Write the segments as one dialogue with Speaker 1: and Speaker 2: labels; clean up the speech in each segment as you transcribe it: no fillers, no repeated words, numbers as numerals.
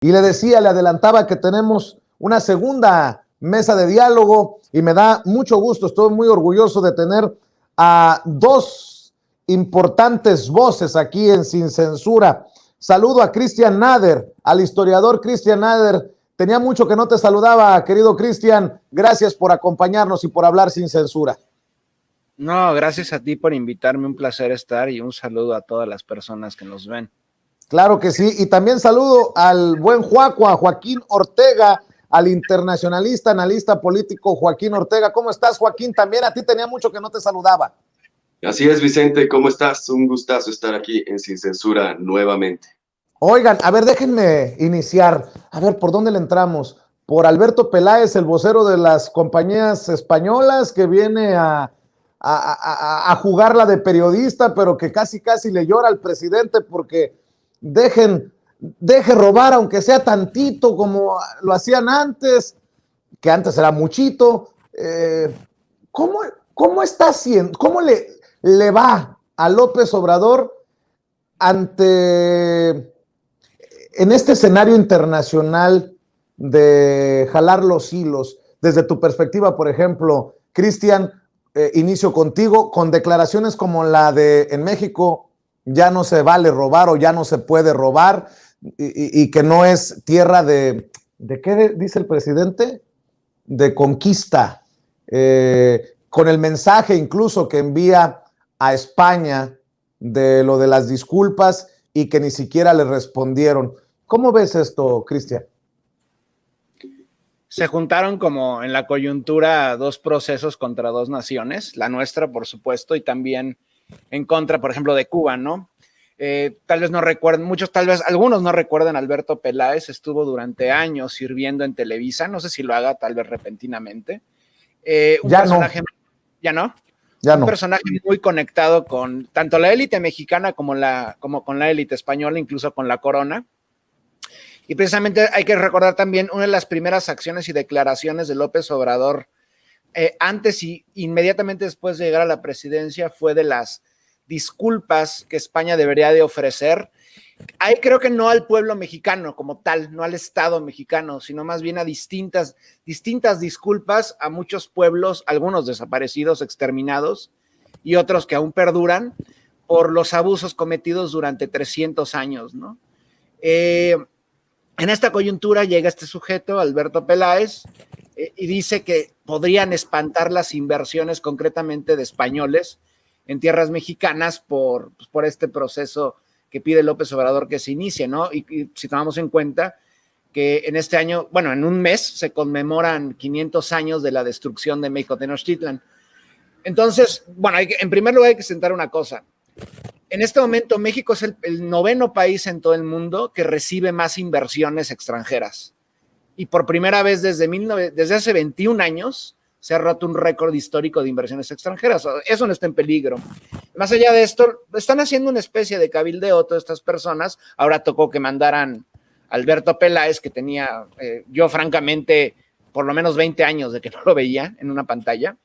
Speaker 1: y le decía, le adelantaba que tenemos una segunda mesa de diálogo y me da mucho gusto, estoy muy orgulloso de tener a dos importantes voces aquí en Sin Censura. Saludo a Cristian Nader, al historiador Cristian Nader. Tenía mucho que no te saludaba, querido Cristian. Gracias por acompañarnos y por hablar sin censura.
Speaker 2: No, gracias a ti por invitarme, un placer estar y un saludo a todas las personas que nos ven.
Speaker 1: Claro que sí, y también saludo al buen Juaco, a Joaquín Ortega, al internacionalista, analista político Joaquín Ortega. ¿Cómo estás, Joaquín? También a ti tenía mucho que no te saludaba.
Speaker 3: Así es, Vicente, ¿cómo estás? Un gustazo estar aquí en Sin Censura nuevamente.
Speaker 1: Oigan, a ver, déjenme iniciar. A ver, ¿por dónde le entramos? Por Alberto Peláez, el vocero de las compañías españolas, que viene a jugarla de periodista, pero que casi le llora al presidente porque deje robar, aunque sea tantito, como lo hacían antes, que antes era muchito. ¿Cómo está haciendo? ¿Cómo le va a López Obrador en este escenario internacional de jalar los hilos? Desde tu perspectiva, por ejemplo, Cristian, inicio contigo, con declaraciones como la de en México ya no se vale robar o ya no se puede robar y que no es tierra ¿de qué dice el presidente? De conquista, con el mensaje incluso que envía a España de lo de las disculpas y que ni siquiera le respondieron. ¿Cómo ves esto, Cristian?
Speaker 2: Se juntaron como en la coyuntura dos procesos contra dos naciones, la nuestra, por supuesto, y también en contra, por ejemplo, de Cuba, ¿no? Tal vez no recuerden, algunos no recuerdan, Alberto Peláez estuvo durante años sirviendo en Televisa, no sé si lo haga tal vez repentinamente. Un personaje, ¿ya no?
Speaker 1: Ya
Speaker 2: un
Speaker 1: no.
Speaker 2: personaje muy conectado con tanto la élite mexicana como con la élite española, incluso con la corona. Y precisamente hay que recordar también una de las primeras acciones y declaraciones de López Obrador antes y inmediatamente después de llegar a la presidencia fue de las disculpas que España debería de ofrecer. Ahí creo que no al pueblo mexicano como tal, no al Estado mexicano, sino más bien a distintas disculpas a muchos pueblos, algunos desaparecidos, exterminados, y otros que aún perduran por los abusos cometidos durante 300 años, ¿no? En esta coyuntura llega este sujeto, Alberto Peláez, y dice que podrían espantar las inversiones concretamente de españoles en tierras mexicanas por este proceso que pide López Obrador que se inicie, ¿no? Y si tomamos en cuenta que en este año, bueno, en un mes se conmemoran 500 años de la destrucción de México Tenochtitlan. Entonces, bueno, en primer lugar hay que sentar una cosa. En este momento México es el noveno país en todo el mundo que recibe más inversiones extranjeras. Y por primera vez desde hace 21 años se ha roto un récord histórico de inversiones extranjeras. Eso no está en peligro. Más allá de esto, están haciendo una especie de cabildeo todas estas personas. Ahora tocó que mandaran a Alberto Peláez, que tenía, yo francamente, por lo menos 20 años de que no lo veía en una pantalla,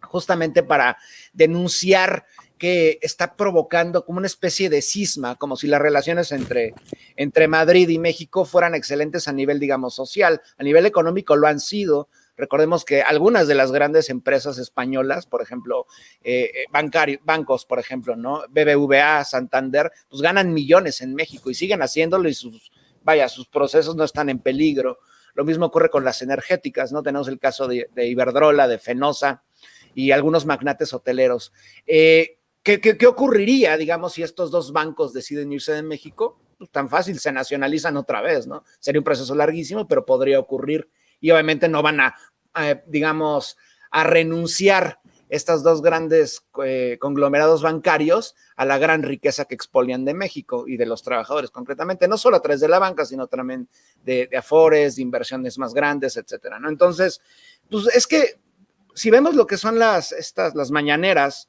Speaker 2: justamente para denunciar que está provocando como una especie de cisma, como si las relaciones entre Madrid y México fueran excelentes a nivel, digamos, social. A nivel económico lo han sido. Recordemos que algunas de las grandes empresas españolas, por ejemplo, bancos, por ejemplo, ¿no? BBVA, Santander, pues ganan millones en México y siguen haciéndolo y sus procesos no están en peligro. Lo mismo ocurre con las energéticas, ¿no? Tenemos el caso de Iberdrola, de Fenosa y algunos magnates hoteleros. ¿Qué ocurriría, digamos, si estos dos bancos deciden irse de México? Pues tan fácil, se nacionalizan otra vez, ¿no? Sería un proceso larguísimo, pero podría ocurrir. Y obviamente no van digamos, a renunciar estos dos grandes conglomerados bancarios a la gran riqueza que expolian de México y de los trabajadores concretamente, no solo a través de la banca, sino también de afores, de inversiones más grandes, etcétera, ¿no? Entonces, pues es que si vemos lo que son las mañaneras,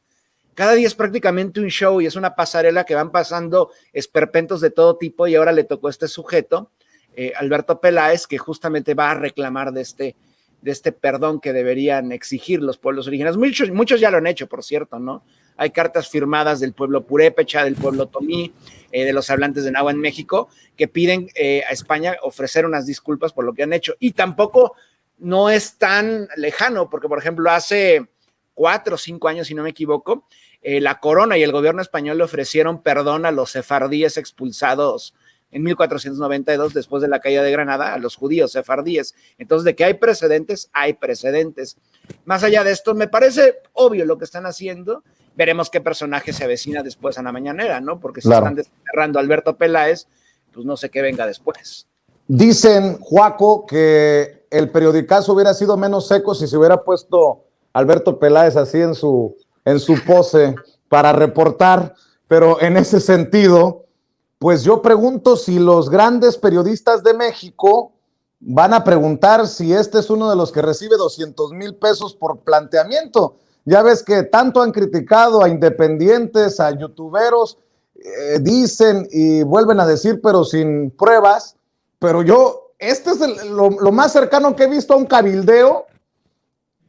Speaker 2: cada día es prácticamente un show y es una pasarela que van pasando esperpentos de todo tipo y ahora le tocó a este sujeto, Alberto Peláez, que justamente va a reclamar de este perdón que deberían exigir los pueblos originarios. Muchos ya lo han hecho, por cierto, ¿no? hay cartas firmadas del pueblo purépecha, del pueblo otomí, de los hablantes de náhuatl en México, que piden a España ofrecer unas disculpas por lo que han hecho. Y tampoco no es tan lejano, porque por ejemplo hace 4 o 5 años, si no me equivoco, la corona y el gobierno español le ofrecieron perdón a los sefardíes expulsados en 1492, después de la caída de Granada, a los judíos sefardíes. Entonces, de que hay precedentes, hay precedentes. Más allá de esto, me parece obvio lo que están haciendo. Veremos qué personaje se avecina después a la mañanera, ¿no? Porque si están desterrando a Alberto Peláez, pues no sé qué venga después.
Speaker 1: Dicen, Joaco, que el periodicazo hubiera sido menos seco si se hubiera puesto Alberto Peláez así en su pose para reportar, pero en ese sentido, pues yo pregunto si los grandes periodistas de México van a preguntar si este es uno de los que recibe 200,000 pesos por planteamiento. Ya ves que tanto han criticado a independientes, a youtuberos, dicen y vuelven a decir, pero sin pruebas. Pero yo, este es lo más cercano que he visto a un cabildeo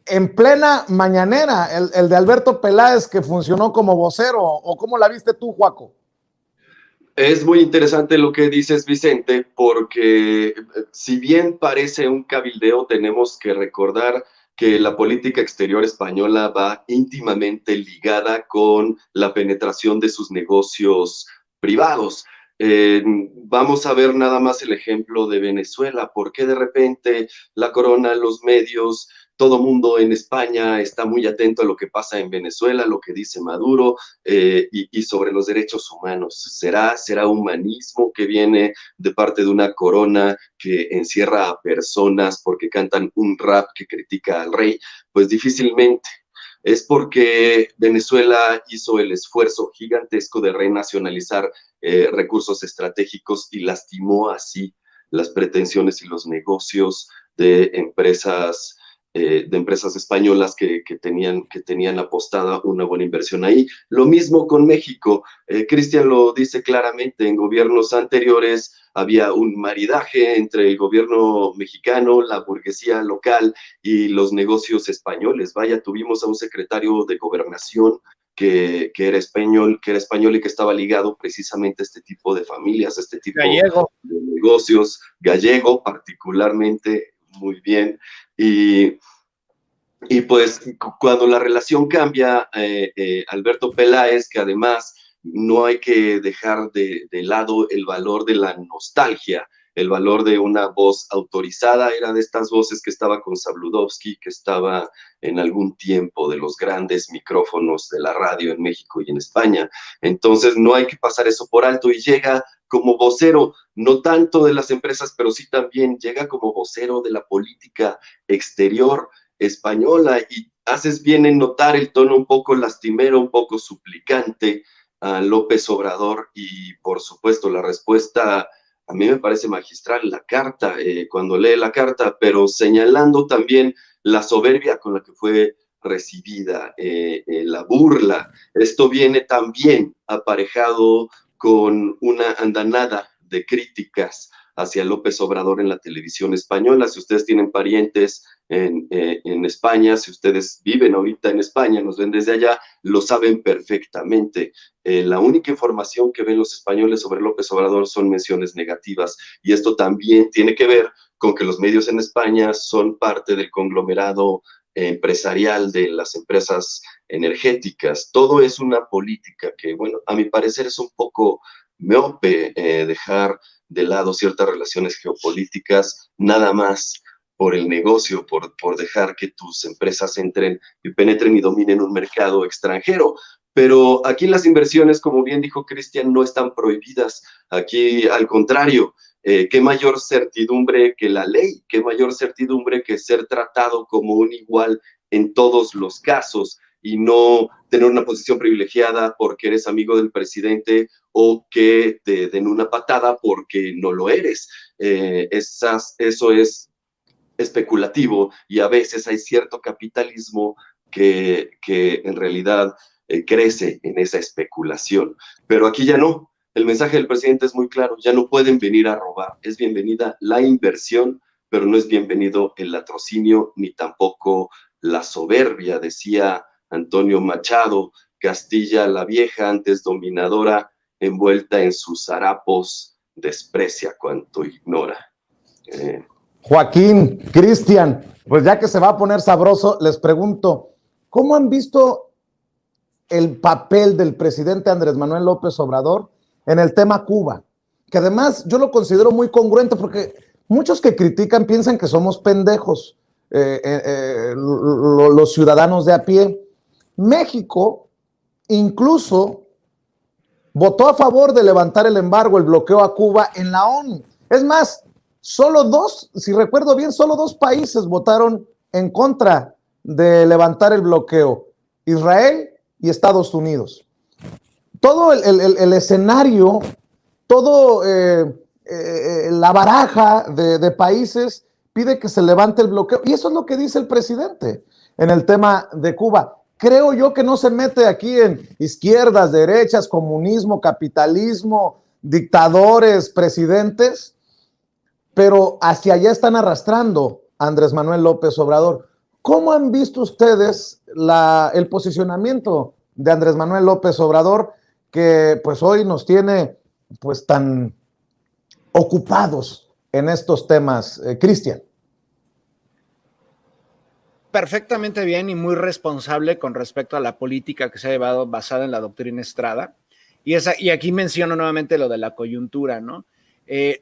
Speaker 1: en plena mañanera, el de Alberto Peláez, que funcionó como vocero. ¿O cómo la viste tú, Joaco?
Speaker 3: Es muy interesante lo que dices, Vicente, porque si bien parece un cabildeo, tenemos que recordar que la política exterior española va íntimamente ligada con la penetración de sus negocios privados. Vamos a ver nada más el ejemplo de Venezuela. ¿Por qué de repente la corona, los medios, todo mundo en España está muy atento a lo que pasa en Venezuela, lo que dice Maduro y sobre los derechos humanos? ¿Será humanismo que viene de parte de una corona que encierra a personas porque cantan un rap que critica al rey? Pues difícilmente. Es porque Venezuela hizo el esfuerzo gigantesco de renacionalizar recursos estratégicos y lastimó así las pretensiones y los negocios de empresas españolas que tenían apostada una buena inversión ahí. Lo mismo con México. Cristian lo dice claramente, en gobiernos anteriores había un maridaje entre el gobierno mexicano, la burguesía local y los negocios españoles. Vaya, tuvimos a un secretario de Gobernación que era español y que estaba ligado precisamente a este tipo de familias, a este tipo
Speaker 2: Gallego.
Speaker 3: de negocios, gallego particularmente, muy bien. Y pues cuando la relación cambia, Alberto Peláez, que además no hay que dejar de lado el valor de la nostalgia, el valor de una voz autorizada, era de estas voces que estaba con Sabludovsky, que estaba en algún tiempo de los grandes micrófonos de la radio en México y en España. Entonces no hay que pasar eso por alto y llega como vocero, no tanto de las empresas, pero sí también llega como vocero de la política exterior española, y haces bien en notar el tono un poco lastimero, un poco suplicante a López Obrador, y por supuesto la respuesta a mí me parece magistral, la carta, cuando lee la carta, pero señalando también la soberbia con la que fue recibida, la burla. Esto viene también aparejado con una andanada de críticas hacia López Obrador en la televisión española. Si ustedes tienen parientes en España, si ustedes viven ahorita en España, nos ven desde allá, lo saben perfectamente. La única información que ven los españoles sobre López Obrador son menciones negativas, y esto también tiene que ver con que los medios en España son parte del conglomerado empresarial de las empresas energéticas. Todo es una política que, bueno, a mi parecer es un poco miope dejar de lado ciertas relaciones geopolíticas nada más por el negocio, por dejar que tus empresas entren y penetren y dominen un mercado extranjero. Pero aquí las inversiones, como bien dijo Cristian, no están prohibidas. Aquí, al contrario, qué mayor certidumbre que la ley, qué mayor certidumbre que ser tratado como un igual en todos los casos y no tener una posición privilegiada porque eres amigo del presidente o que te den una patada porque no lo eres. Eso es especulativo, y a veces hay cierto capitalismo que en realidad crece en esa especulación. Pero aquí ya no. El mensaje del presidente es muy claro: ya no pueden venir a robar. Es bienvenida la inversión, pero no es bienvenido el latrocinio ni tampoco la soberbia. Decía Antonio Machado Castilla la Vieja, antes dominadora, envuelta en sus harapos, desprecia cuanto ignora.
Speaker 1: Joaquín, Cristian, pues ya que se va a poner sabroso, les pregunto, ¿cómo han visto el papel del presidente Andrés Manuel López Obrador en el tema Cuba? Que además yo lo considero muy congruente, porque muchos que critican piensan que somos pendejos, los ciudadanos de a pie. México incluso votó a favor de levantar el embargo, el bloqueo a Cuba en la ONU. Es más, solo dos, si recuerdo bien, solo dos países votaron en contra de levantar el bloqueo: Israel y Estados Unidos. Todo el escenario, todo la baraja de países pide que se levante el bloqueo, y eso es lo que dice el presidente en el tema de Cuba. Creo yo que no se mete aquí en izquierdas, derechas, comunismo, capitalismo, dictadores, presidentes, pero hacia allá están arrastrando a Andrés Manuel López Obrador. ¿Cómo han visto ustedes el posicionamiento de Andrés Manuel López Obrador, que pues hoy nos tiene pues tan ocupados en estos temas, Cristian?
Speaker 2: Perfectamente bien y muy responsable con respecto a la política que se ha llevado basada en la doctrina Estrada. Y aquí menciono nuevamente lo de la coyuntura, ¿no?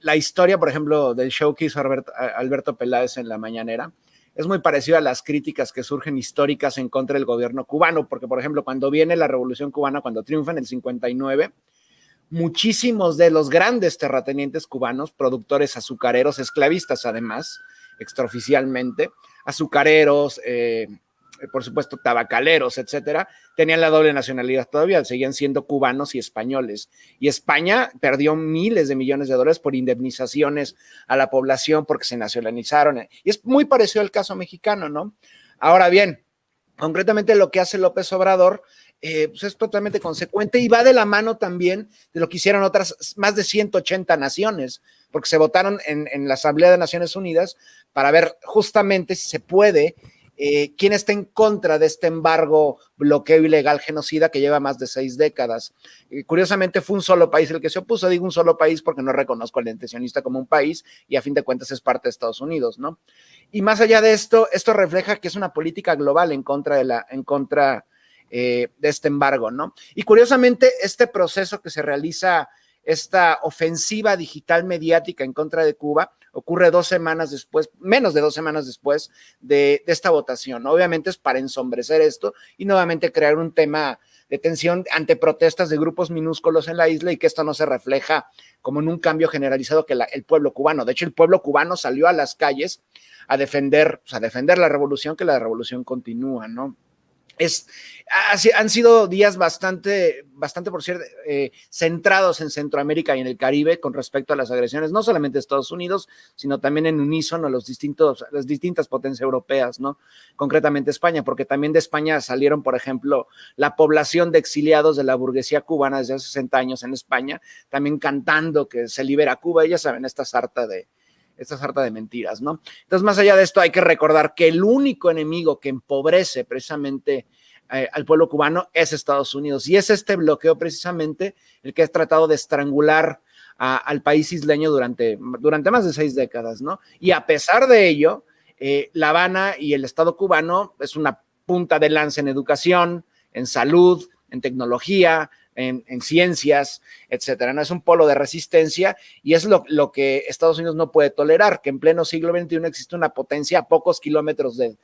Speaker 2: La historia, por ejemplo, del show que hizo Alberto Peláez en la mañanera es muy parecido a las críticas que surgen históricas en contra del gobierno cubano, porque, por ejemplo, cuando viene la Revolución Cubana, cuando triunfa en el 59, muchísimos de los grandes terratenientes cubanos, productores azucareros, esclavistas además, extraoficialmente, azucareros, por supuesto tabacaleros, etcétera, tenían la doble nacionalidad todavía, seguían siendo cubanos y españoles. Y España perdió miles de millones de dólares por indemnizaciones a la población porque se nacionalizaron. Y es muy parecido al caso mexicano, ¿no? Ahora bien, concretamente lo que hace López Obrador pues es totalmente consecuente y va de la mano también de lo que hicieron otras más de 180 naciones, porque se votaron en la Asamblea de Naciones Unidas para ver justamente si se puede, quién está en contra de este embargo, bloqueo ilegal, genocida que lleva más de 6 décadas. Curiosamente fue un solo país el que se opuso, digo un solo país porque no reconozco al intencionista como un país y a fin de cuentas es parte de Estados Unidos, ¿no? Y más allá de esto refleja que es una política global en contra de este embargo, ¿no? Y curiosamente, este proceso que se realiza, esta ofensiva digital mediática en contra de Cuba, ocurre 2 semanas después, menos de 2 semanas después de esta votación. Obviamente es para ensombrecer esto y nuevamente crear un tema de tensión ante protestas de grupos minúsculos en la isla y que esto no se refleja como en un cambio generalizado que el pueblo cubano. De hecho, el pueblo cubano salió a las calles a defender la revolución, que la revolución continúa, ¿no? Han sido días bastante por cierto, centrados en Centroamérica y en el Caribe con respecto a las agresiones, no solamente de Estados Unidos, sino también en unísono las distintas potencias europeas, ¿no? Concretamente España, porque también de España salieron, por ejemplo, la población de exiliados de la burguesía cubana desde hace 60 años en España, también cantando que se libera Cuba, y ya saben, esta sarta de mentiras, ¿no? Entonces, más allá de esto, hay que recordar que el único enemigo que empobrece precisamente al pueblo cubano es Estados Unidos, y es este bloqueo precisamente el que ha tratado de estrangular al país isleño durante más de 6 décadas, ¿no? Y a pesar de ello, La Habana y el Estado cubano es una punta de lanza en educación, en salud, en tecnología, en ciencias, etcétera, ¿no? Es un polo de resistencia y es lo que Estados Unidos no puede tolerar, que en pleno siglo XXI existe una potencia a pocos kilómetros de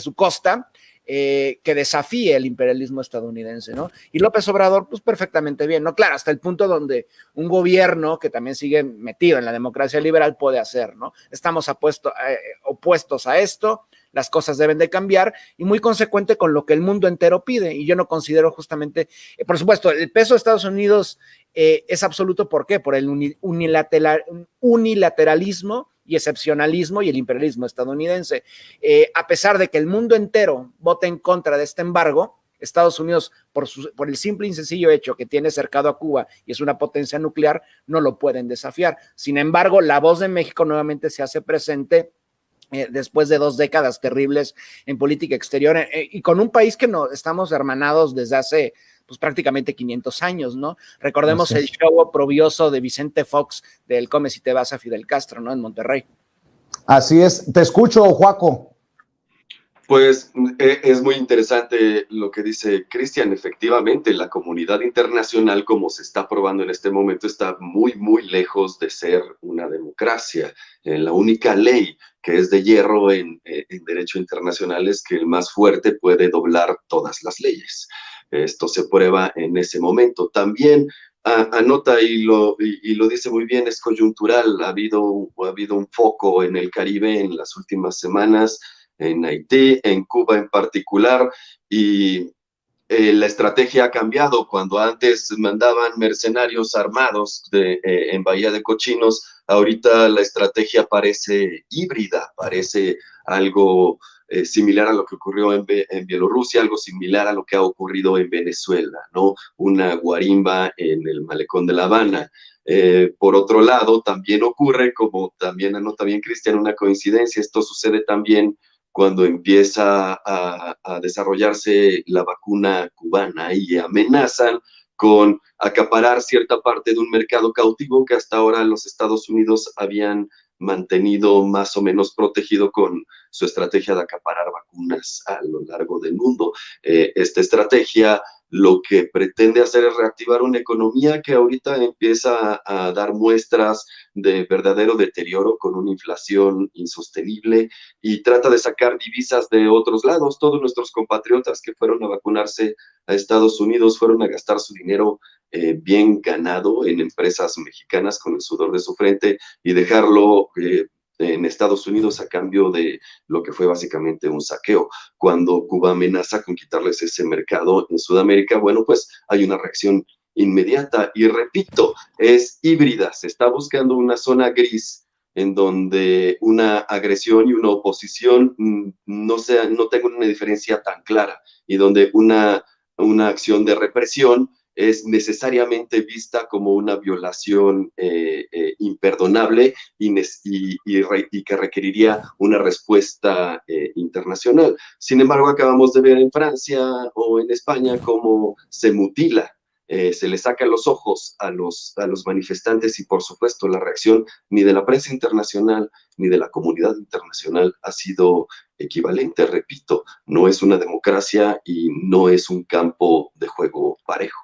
Speaker 2: su costa que desafíe el imperialismo estadounidense, ¿no? Y López Obrador, pues perfectamente bien, ¿no? Claro, hasta el punto donde un gobierno que también sigue metido en la democracia liberal puede hacer, ¿no? Estamos opuestos a esto, las cosas deben de cambiar y muy consecuente con lo que el mundo entero pide. Y yo no considero justamente, por supuesto, el peso de Estados Unidos es absoluto. ¿Por qué? Por el unilateralismo y excepcionalismo y el imperialismo estadounidense. A pesar de que el mundo entero vote en contra de este embargo, Estados Unidos, por el simple y sencillo hecho que tiene cercado a Cuba y es una potencia nuclear, no lo pueden desafiar. Sin embargo, la voz de México nuevamente se hace presente después de 2 décadas terribles en política exterior, y con un país que no estamos hermanados desde hace pues prácticamente 500 años, ¿no? Recordemos el show oprobioso de Vicente Fox del Come si te vas a Fidel Castro, ¿no? En Monterrey.
Speaker 1: Así es. Te escucho, Joaco.
Speaker 3: Pues es muy interesante lo que dice Cristian. Efectivamente, la comunidad internacional, como se está probando en este momento, está muy, muy lejos de ser una democracia. La única ley que es de hierro en derecho internacional es que el más fuerte puede doblar todas las leyes. Esto se prueba en ese momento. También anota y lo dice muy bien, es coyuntural. Ha habido un foco en el Caribe en las últimas semanas, en Haití, en Cuba en particular, y la estrategia ha cambiado. Cuando antes mandaban mercenarios armados en Bahía de Cochinos, ahorita la estrategia parece híbrida, parece algo similar a lo que ocurrió en Bielorrusia, algo similar a lo que ha ocurrido en Venezuela, ¿no? Una guarimba en el malecón de La Habana. Por otro lado, también ocurre, como también anota bien Cristian, una coincidencia. Esto sucede también cuando empieza a desarrollarse la vacuna cubana y amenazan con acaparar cierta parte de un mercado cautivo que hasta ahora los Estados Unidos habían mantenido más o menos protegido con su estrategia de acaparar vacunas a lo largo del mundo. Esta estrategia lo que pretende hacer es reactivar una economía que ahorita empieza a dar muestras de verdadero deterioro con una inflación insostenible, y trata de sacar divisas de otros lados. Todos nuestros compatriotas que fueron a vacunarse a Estados Unidos fueron a gastar su dinero bien ganado en empresas mexicanas con el sudor de su frente, y dejarlo en Estados Unidos a cambio de lo que fue básicamente un saqueo. Cuando Cuba amenaza con quitarles ese mercado en Sudamérica, bueno, pues hay una reacción inmediata, y repito, es híbrida. Se está buscando una zona gris en donde una agresión y una oposición no tengan una diferencia tan clara, y donde una acción de represión es necesariamente vista como una violación imperdonable y que requeriría una respuesta internacional. Sin embargo, acabamos de ver en Francia o en España cómo se mutila, se le saca los ojos a los manifestantes, y por supuesto la reacción ni de la prensa internacional ni de la comunidad internacional ha sido equivalente. Repito, no es una democracia y no es un campo de juego parejo.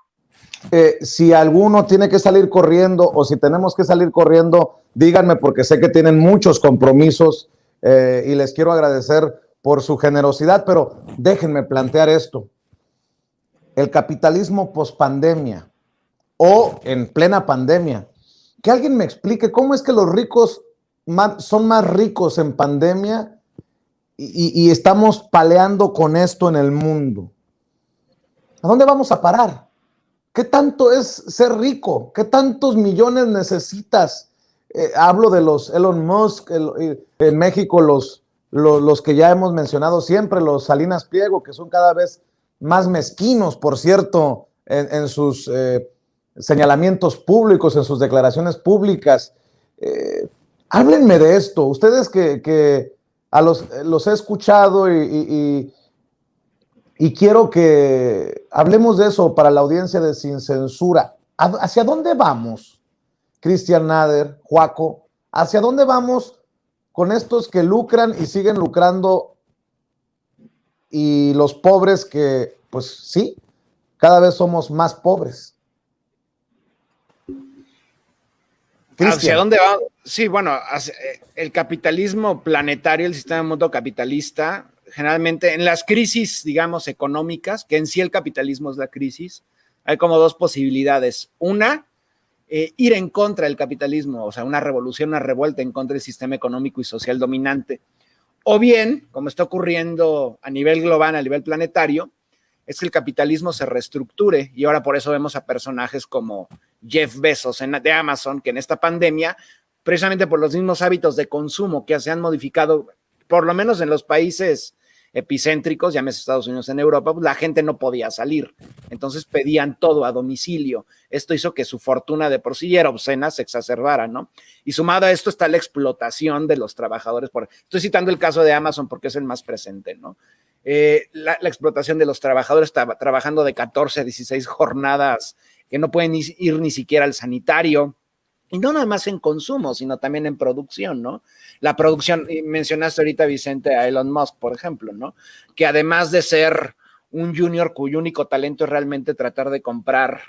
Speaker 1: Si alguno tiene que salir corriendo o si tenemos que salir corriendo, díganme, porque sé que tienen muchos compromisos y les quiero agradecer por su generosidad, pero déjenme plantear esto. El capitalismo pospandemia o en plena pandemia. Que alguien me explique cómo es que los ricos son más ricos en pandemia y estamos paleando con esto en el mundo. ¿A dónde vamos a parar? ¿Qué tanto es ser rico? ¿Qué tantos millones necesitas? Hablo de los Elon Musk, en México los que ya hemos mencionado siempre, los Salinas Pliego, que son cada vez más mezquinos, por cierto, en sus señalamientos públicos, en sus declaraciones públicas. Háblenme de esto. Ustedes que los he escuchado y quiero que hablemos de eso para la audiencia de Sin Censura. ¿Hacia dónde vamos, Cristian Nader, Joaco? ¿Hacia dónde vamos con estos que lucran y siguen lucrando, y los pobres que, pues sí, cada vez somos más pobres?
Speaker 2: ¿Hacia dónde va? Sí, bueno, el capitalismo planetario, el sistema mundo capitalista, generalmente en las crisis, digamos, económicas, que en sí el capitalismo es la crisis, hay como 2 posibilidades. Una, ir en contra del capitalismo, o sea, una revolución, una revuelta en contra del sistema económico y social dominante. O bien, como está ocurriendo a nivel global, a nivel planetario, es que el capitalismo se reestructure, y ahora por eso vemos a personajes como Jeff Bezos de Amazon, que en esta pandemia, precisamente por los mismos hábitos de consumo que se han modificado, por lo menos en los países epicéntricos, llámese Estados Unidos en Europa, pues la gente no podía salir. Entonces pedían todo a domicilio. Esto hizo que su fortuna de por sí ya era obscena se exacerbara, ¿no? Y sumado a esto está la explotación de los trabajadores. Estoy citando el caso de Amazon porque es el más presente, ¿no? La explotación de los trabajadores trabajando de 14 a 16 jornadas que no pueden ir ni siquiera al sanitario. Y no nada más en consumo, sino también en producción, ¿no? La producción, mencionaste ahorita, Vicente, a Elon Musk, por ejemplo, ¿no? Que además de ser un junior cuyo único talento es realmente tratar de comprar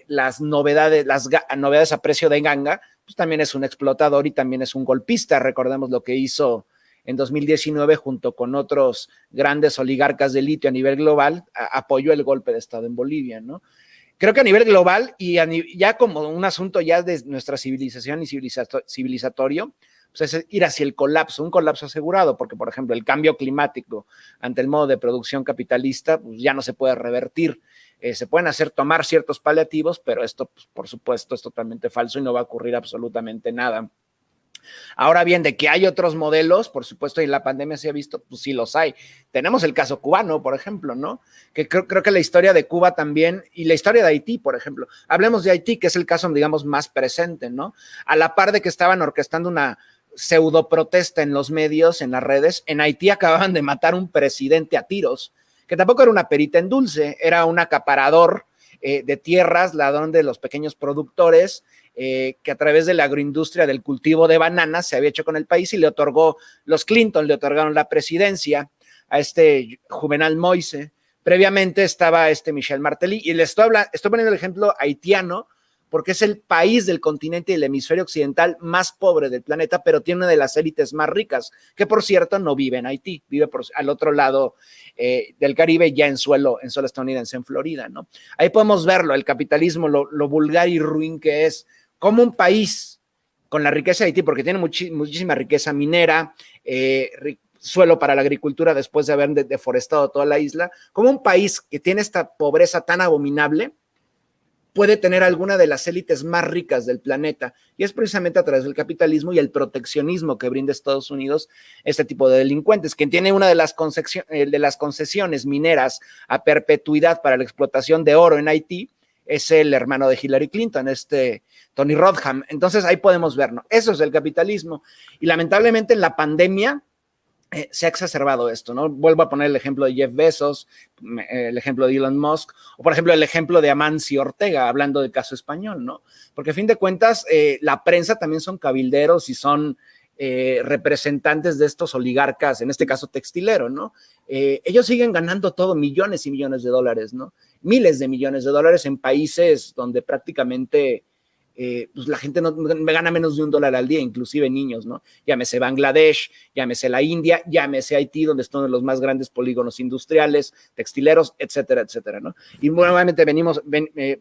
Speaker 2: las novedades a precio de ganga, pues también es un explotador y también es un golpista. Recordemos lo que hizo en 2019 junto con otros grandes oligarcas de litio a nivel global, apoyó el golpe de Estado en Bolivia, ¿no? Creo que a nivel global y ya como un asunto ya de nuestra civilización y civilizatorio, pues es ir hacia el colapso, un colapso asegurado, porque por ejemplo el cambio climático ante el modo de producción capitalista pues ya no se puede revertir. Se pueden tomar ciertos paliativos, pero esto pues, por supuesto es totalmente falso y no va a ocurrir absolutamente nada. Ahora bien, de que hay otros modelos, por supuesto, y en la pandemia se ha visto, pues sí los hay. Tenemos el caso cubano, por ejemplo, ¿no? Que creo que la historia de Cuba también, y la historia de Haití, por ejemplo. Hablemos de Haití, que es el caso, digamos, más presente, ¿no? A la par de que estaban orquestando una pseudo protesta en los medios, en las redes, en Haití acababan de matar un presidente a tiros, que tampoco era una perita en dulce, era un acaparador de tierras, ladrón de los pequeños productores, que a través de la agroindustria del cultivo de bananas se había hecho con el país y los Clinton le otorgaron la presidencia a Juvenal Moise. Previamente estaba Michel Martelly y estoy poniendo el ejemplo haitiano porque es el país del continente y el hemisferio occidental más pobre del planeta, pero tiene una de las élites más ricas, que por cierto no vive en Haití, vive al otro lado del Caribe, ya en suelo estadounidense, en Florida, ¿no? Ahí podemos verlo, el capitalismo, lo vulgar y ruin que es, como un país con la riqueza de Haití, porque tiene muchísima riqueza minera, suelo para la agricultura después de haber deforestado toda la isla, como un país que tiene esta pobreza tan abominable, puede tener alguna de las élites más ricas del planeta, y es precisamente a través del capitalismo y el proteccionismo que brinda Estados Unidos este tipo de delincuentes. Quien tiene una de las concesiones mineras a perpetuidad para la explotación de oro en Haití es el hermano de Hillary Clinton, Tony Rodham. Entonces ahí podemos ver, ¿no? Eso es el capitalismo, y lamentablemente en la pandemia se ha exacerbado esto, ¿no? Vuelvo a poner el ejemplo de Jeff Bezos, el ejemplo de Elon Musk, o por ejemplo el ejemplo de Amancio Ortega, hablando del caso español, ¿no? Porque a fin de cuentas la prensa también son cabilderos y son representantes de estos oligarcas, en este caso textilero, ¿no? Ellos siguen ganando todo, millones y millones de dólares, ¿no? Miles de millones de dólares en países donde prácticamente pues la gente no gana menos de $1 al día, inclusive niños, ¿no? Llámese Bangladesh, llámese la India, llámese Haití, donde están los más grandes polígonos industriales, textileros, etcétera, etcétera, ¿no? Y nuevamente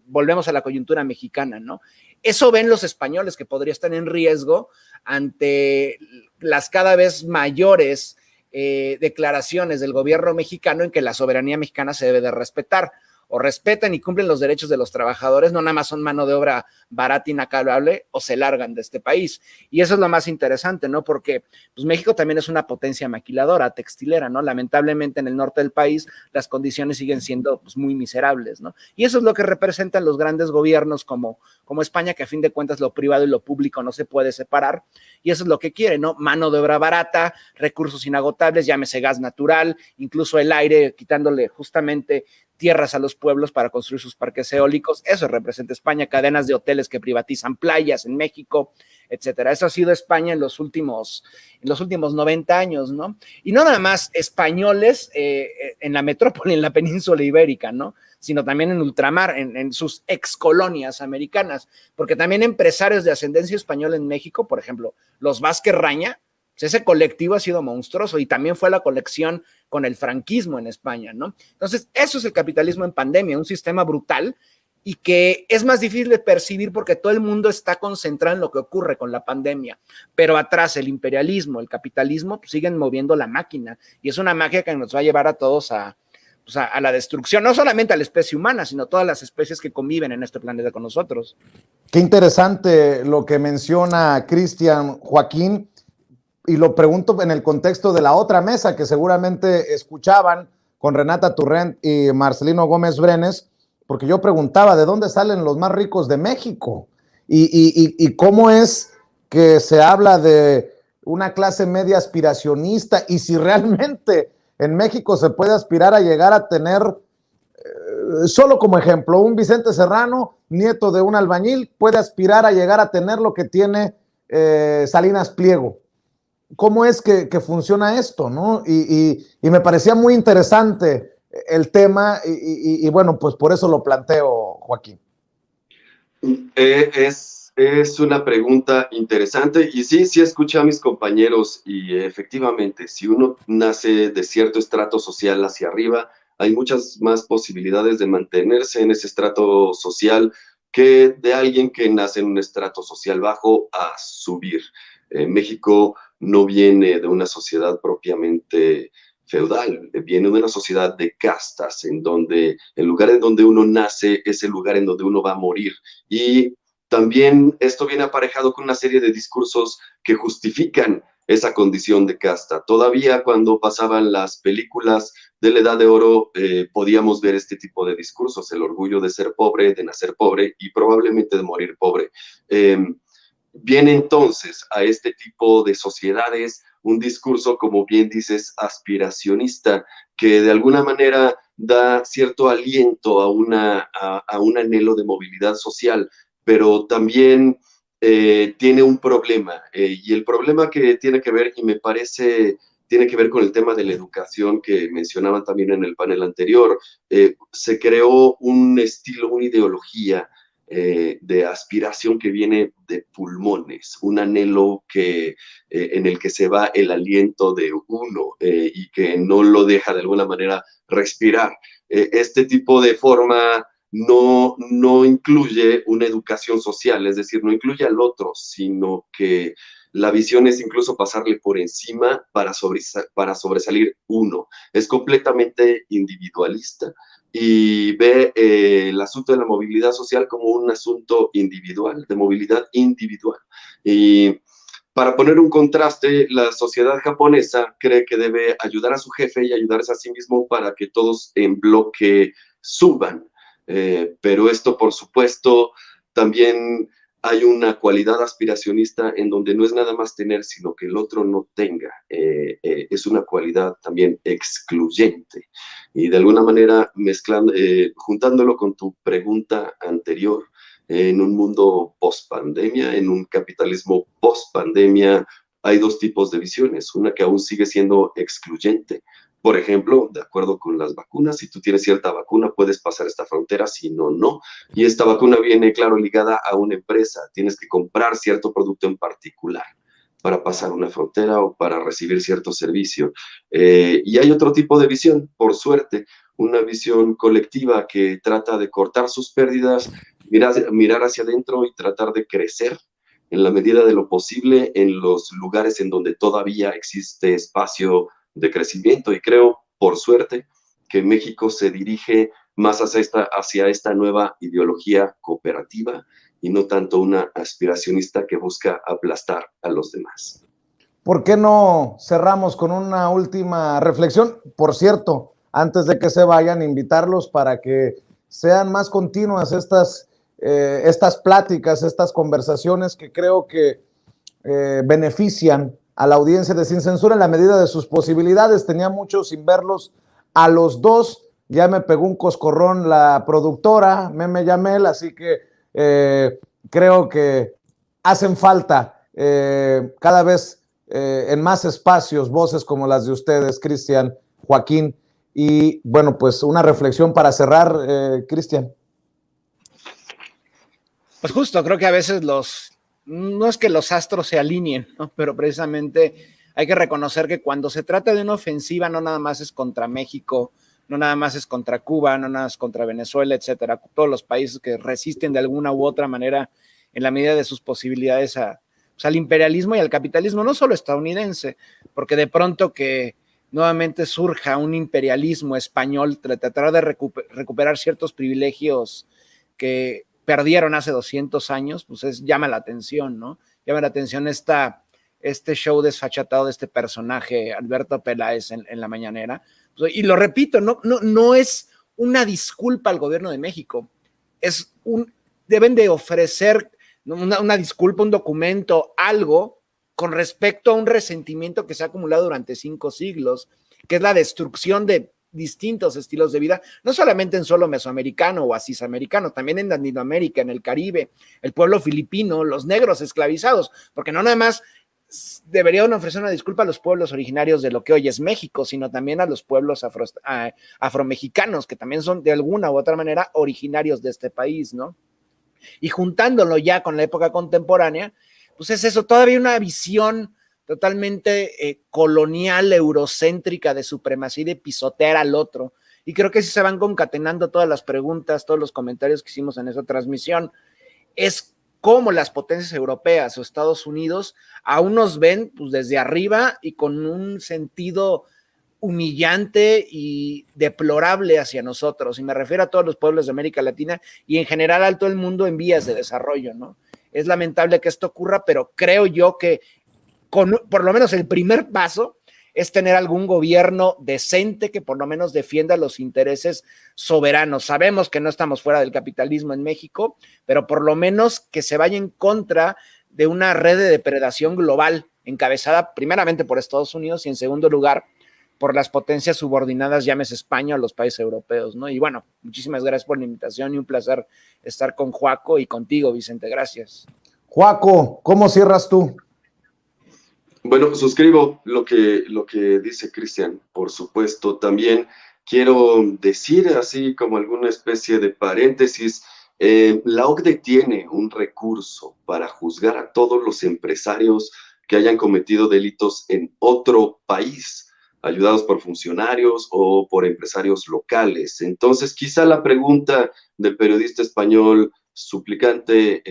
Speaker 2: volvemos a la coyuntura mexicana, ¿no? Eso ven los españoles, que podría estar en riesgo ante las cada vez mayores declaraciones del gobierno mexicano en que la soberanía mexicana se debe de respetar. O respetan y cumplen los derechos de los trabajadores, no nada más son mano de obra barata, inacabable, o se largan de este país. Y eso es lo más interesante, ¿no? Porque pues, México también es una potencia maquiladora, textilera, ¿no? Lamentablemente en el norte del país las condiciones siguen siendo pues, muy miserables, ¿no? Y eso es lo que representan los grandes gobiernos como España, que a fin de cuentas lo privado y lo público no se puede separar. Y eso es lo que quiere, ¿no? Mano de obra barata, recursos inagotables, llámese gas natural, incluso el aire, quitándole justamente tierras a los pueblos para construir sus parques eólicos. Eso representa España, cadenas de hoteles que privatizan playas en México, etcétera. Eso ha sido España en los últimos 90 años, ¿no? Y no nada más españoles en la metrópoli, en la península ibérica, ¿no? Sino también en ultramar, en sus excolonias americanas, porque también empresarios de ascendencia española en México, por ejemplo, los Vázquez Raña, pues ese colectivo ha sido monstruoso y también fue la conexión con el franquismo en España, ¿no? Entonces, eso es el capitalismo en pandemia, un sistema brutal y que es más difícil de percibir porque todo el mundo está concentrado en lo que ocurre con la pandemia, pero atrás el imperialismo, el capitalismo, pues siguen moviendo la máquina y es una magia que nos va a llevar a todos a la destrucción, no solamente a la especie humana, sino a todas las especies que conviven en este planeta con nosotros.
Speaker 1: Qué interesante lo que menciona Cristian, Joaquín. y lo pregunto en el contexto de la otra mesa que seguramente escuchaban con Renata Turrent y Marcelino Gómez Brenes, porque yo preguntaba de dónde salen los más ricos de México y cómo es que se habla de una clase media aspiracionista y si realmente en México se puede aspirar a llegar a tener, solo como ejemplo, un Vicente Serrano, nieto de un albañil, puede aspirar a llegar a tener lo que tiene Salinas Pliego. ¿Cómo es que funciona esto, no? Y me parecía muy interesante el tema y bueno, pues por eso lo planteo, Joaquín.
Speaker 3: Es una pregunta interesante y sí escuché a mis compañeros y efectivamente, si uno nace de cierto estrato social hacia arriba, hay muchas más posibilidades de mantenerse en ese estrato social que de alguien que nace en un estrato social bajo a subir. México no viene de una sociedad propiamente feudal, viene de una sociedad de castas, en donde el lugar en donde uno nace es el lugar en donde uno va a morir. Y también esto viene aparejado con una serie de discursos que justifican esa condición de casta. Todavía cuando pasaban las películas de la Edad de Oro, podíamos ver este tipo de discursos, el orgullo de ser pobre, de nacer pobre y probablemente de morir pobre. Viene entonces a este tipo de sociedades un discurso, como bien dices, aspiracionista, que de alguna manera da cierto aliento a un anhelo de movilidad social, pero también tiene un problema, y el problema que tiene que ver, y me parece, tiene que ver con el tema de la educación que mencionaban también en el panel anterior. Se creó un estilo, una ideología de aspiración que viene de pulmones, un anhelo en el que se va el aliento de uno y que no lo deja de alguna manera respirar. Este tipo de forma no incluye una educación social, es decir, no incluye al otro, sino que la visión es incluso pasarle por encima para sobresalir uno. Es completamente individualista y ve el asunto de la movilidad social como un asunto individual, de movilidad individual. Y para poner un contraste, la sociedad japonesa cree que debe ayudar a su jefe y ayudarse a sí mismo para que todos en bloque suban. Pero esto, por supuesto, también hay una cualidad aspiracionista en donde no es nada más tener, sino que el otro no tenga. Es una cualidad también excluyente. Y de alguna manera, juntándolo con tu pregunta anterior, en un mundo post-pandemia, en un capitalismo post-pandemia, hay dos tipos de visiones. Una que aún sigue siendo excluyente. Por ejemplo, de acuerdo con las vacunas, si tú tienes cierta vacuna, puedes pasar esta frontera, si no, no. Y esta vacuna viene, claro, ligada a una empresa. Tienes que comprar cierto producto en particular para pasar una frontera o para recibir cierto servicio. Y hay otro tipo de visión, por suerte, una visión colectiva que trata de cortar sus pérdidas, mirar hacia adentro y tratar de crecer en la medida de lo posible en los lugares en donde todavía existe espacio de crecimiento. Y creo, por suerte, que México se dirige más hacia esta nueva ideología cooperativa y no tanto una aspiracionista que busca aplastar a los demás.
Speaker 1: ¿Por qué no cerramos con una última reflexión? Por cierto, antes de que se vayan, invitarlos para que sean más continuas estas pláticas, estas conversaciones que creo que benefician a la audiencia de Sin Censura en la medida de sus posibilidades. Tenía mucho sin verlos a los dos. Ya me pegó un coscorrón la productora, Meme Yamel, así que creo que hacen falta cada vez en más espacios voces como las de ustedes, Cristian, Joaquín. Y bueno, pues una reflexión para cerrar, Cristian.
Speaker 2: Pues justo, creo que a veces no es que los astros se alineen, ¿no? Pero precisamente hay que reconocer que cuando se trata de una ofensiva no nada más es contra México, no nada más es contra Cuba, no nada más contra Venezuela, etcétera, todos los países que resisten de alguna u otra manera en la medida de sus posibilidades al imperialismo y al capitalismo, no solo estadounidense, porque de pronto que nuevamente surja un imperialismo español, tratar de recuperar ciertos privilegios que perdieron hace 200 años, pues llama la atención, ¿no? Llama la atención esta este show desfachatado de este personaje, Alberto Peláez, en la mañanera. Y lo repito, no es una disculpa al gobierno de México, deben de ofrecer una disculpa, un documento, algo con respecto a un resentimiento que se ha acumulado durante 5 siglos, que es la destrucción de distintos estilos de vida, no solamente en suelo mesoamericano o asisamericano, también en Latinoamérica, en el Caribe, el pueblo filipino, los negros esclavizados, porque no nada más deberían ofrecer una disculpa a los pueblos originarios de lo que hoy es México, sino también a los pueblos afromexicanos, que también son de alguna u otra manera originarios de este país, ¿no? Y juntándolo ya con la época contemporánea, pues es eso, todavía una visión totalmente colonial, eurocéntrica, de supremacía y de pisotear al otro. Y creo que si se van concatenando todas las preguntas, todos los comentarios que hicimos en esa transmisión, es cómo las potencias europeas o Estados Unidos aún nos ven pues, desde arriba y con un sentido humillante y deplorable hacia nosotros. Y me refiero a todos los pueblos de América Latina y en general a todo el mundo en vías de desarrollo, ¿no? Es lamentable que esto ocurra, pero creo yo que por lo menos el primer paso es tener algún gobierno decente que por lo menos defienda los intereses soberanos. Sabemos que no estamos fuera del capitalismo en México, pero por lo menos que se vaya en contra de una red de depredación global encabezada primeramente por Estados Unidos y en segundo lugar por las potencias subordinadas, llámese España o los países europeos, ¿no? Y bueno, muchísimas gracias por la invitación y un placer estar con Joaco y contigo, Vicente. Gracias.
Speaker 1: Joaco, ¿cómo cierras tú?
Speaker 3: Bueno, suscribo lo que dice Cristian, por supuesto. También quiero decir, así como alguna especie de paréntesis, la OCDE tiene un recurso para juzgar a todos los empresarios que hayan cometido delitos en otro país, ayudados por funcionarios o por empresarios locales. Entonces, quizá la pregunta del periodista español suplicante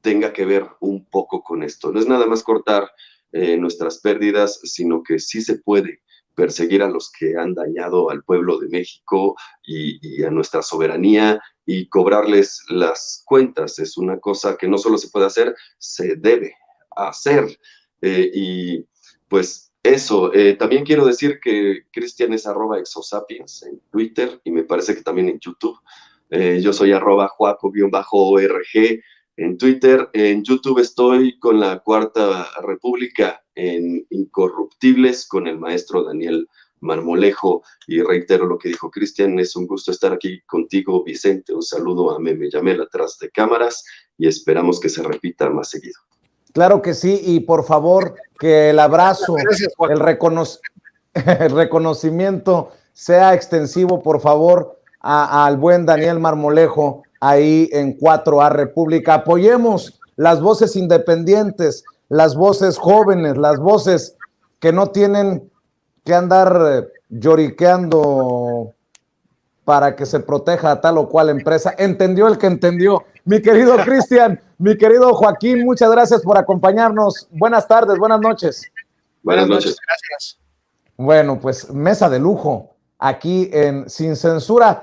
Speaker 3: tenga que ver un poco con esto. No es nada más cortar nuestras pérdidas, sino que sí se puede perseguir a los que han dañado al pueblo de México y a nuestra soberanía y cobrarles las cuentas. Es una cosa que no solo se puede hacer, se debe hacer. Y pues eso, también quiero decir que Cristian es @exosapiens en Twitter y me parece que también en YouTube. Yo soy @Joaco_org en Twitter. En YouTube estoy con la Cuarta República en Incorruptibles con el maestro Daniel Marmolejo. Y reitero lo que dijo Cristian, es un gusto estar aquí contigo, Vicente. Un saludo a Meme Yamel atrás de cámaras y esperamos que se repita más seguido.
Speaker 1: Claro que sí, y por favor, que el abrazo, el reconocimiento sea extensivo, por favor, al buen Daniel Marmolejo, ahí en 4A República. Apoyemos las voces independientes, las voces jóvenes, las voces que no tienen que andar lloriqueando para que se proteja a tal o cual empresa. Entendió el que entendió. Mi querido Cristian, mi querido Joaquín, muchas gracias por acompañarnos. Buenas tardes, buenas noches.
Speaker 3: Buenas noches.
Speaker 2: Gracias.
Speaker 1: Bueno, pues mesa de lujo aquí en Sin Censura.